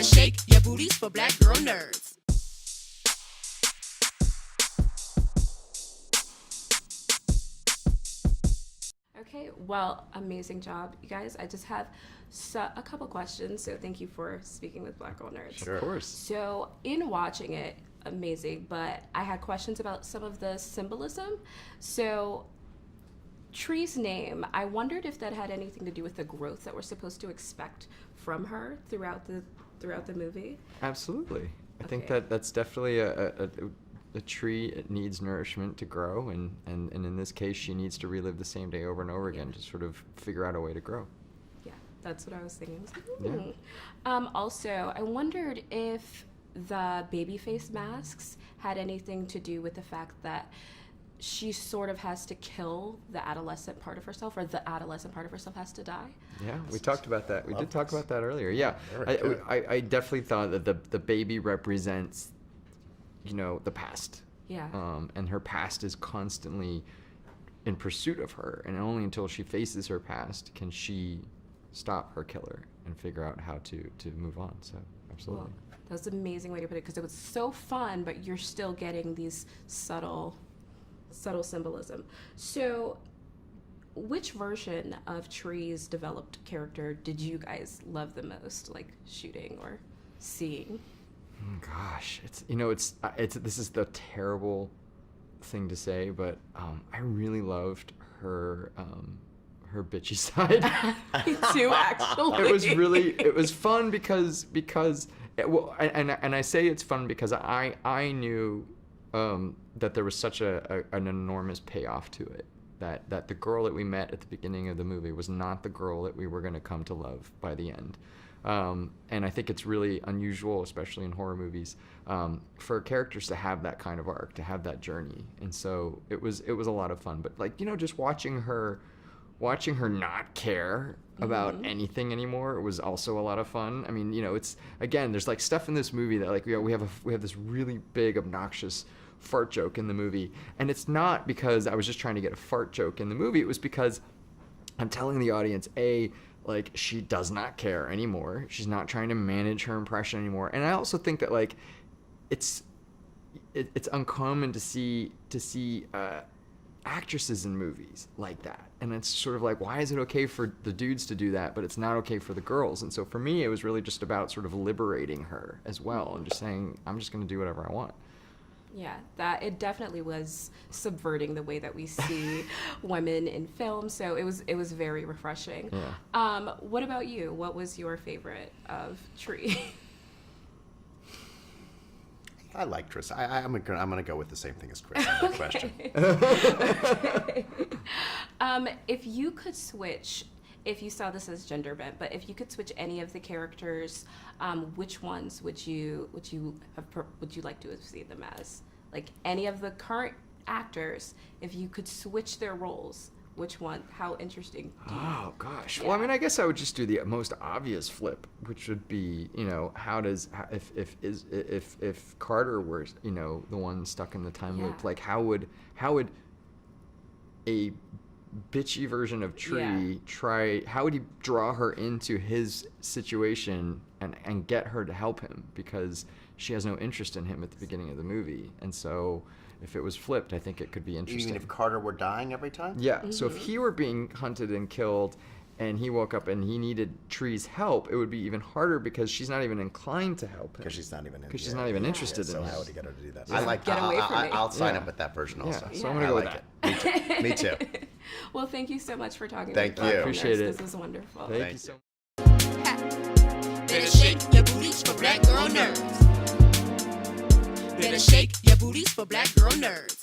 Better shake your booties for black girl nerds. Okay, well, amazing job, you guys. I just have a couple questions, so thank you for speaking with Black Girl Nerds. Sure. Of course. So, in watching it, amazing, but I had questions about some of the symbolism. So, Tree's name, I wondered if that had anything to do with the growth that we're supposed to expect from her throughout the movie. Absolutely. I think Okay. that's definitely a tree. It needs nourishment to grow, and in this case, she needs to relive the same day over and over again to sort of figure out a way to grow. Yeah, that's what I was thinking. I was like, Yeah. Also, I wondered if the baby face masks had anything to do with the fact that she sort of has to kill the adolescent part of herself, or the adolescent part of herself has to die. Yeah, we talked about that. We did talk about that earlier. Yeah, Very good. I definitely thought that the baby represents, the past. Yeah. And her past is constantly in pursuit of her, and only until she faces her past can she stop her killer and figure out how to move on. So, absolutely. Well, that was an amazing way to put it, because it was so fun, but you're still getting these subtle symbolism. So, which version of Tree's developed character did you guys love the most, like shooting or seeing? Gosh, it's this is the terrible thing to say, but I really loved her bitchy side. Me too, actually. It was fun because and I say it's fun because I knew that there was such an enormous payoff to it, that the girl that we met at the beginning of the movie was not the girl that we were going to come to love by the end. And I think it's really unusual, especially in horror movies, for characters to have that kind of arc, to have that journey. And so it was a lot of fun. But just watching her not care about anything anymore was also a lot of fun. I mean, it's, again, there's like stuff in this movie that we have this really big obnoxious fart joke in the movie, and it's not because I was just trying to get a fart joke in the movie. It was because I'm telling the audience, she does not care anymore. She's not trying to manage her impression anymore. And I also think that it's uncommon to see actresses in movies like that. And it's sort of like, why is it okay for the dudes to do that, but it's not okay for the girls? And so for me, it was really just about sort of liberating her as well, and just saying, I'm just going to do whatever I want. Yeah, that it definitely was subverting the way that we see women in film. So it was very refreshing. Yeah. What about you? What was your favorite of Tree? I like Chris. I'm gonna go with the same thing as Chris on that question. Okay. If you could switch, if you saw this as gender bent, but if you could switch any of the characters, which ones would you like to have seen them as? Like any of the current actors, if you could switch their roles, which one? How interesting? Oh gosh. Yeah. Well, I mean, I guess I would just do the most obvious flip, which would be, if Carter were, the one stuck in the time loop, like how would a bitchy version of Tree how would he draw her into his situation and get her to help him, because she has no interest in him at the beginning of the movie. And so if it was flipped, I think it could be interesting. You mean if Carter were dying every time? Yeah. So if he were being hunted and killed and he woke up and he needed Tree's help, it would be even harder because she's not even inclined to help him. Because she's not even interested in so him. how would he get her to do that? Yeah. I like Get away from me. I'll sign up with that version also. So I'm gonna go with that. Me too. Well, thank you so much for talking. Thank with you. Black Appreciate Girl Nerds. it. This was wonderful. Thank you so much. Better shake your booties for black girl nerds. Better shake your booties for black girl nerds.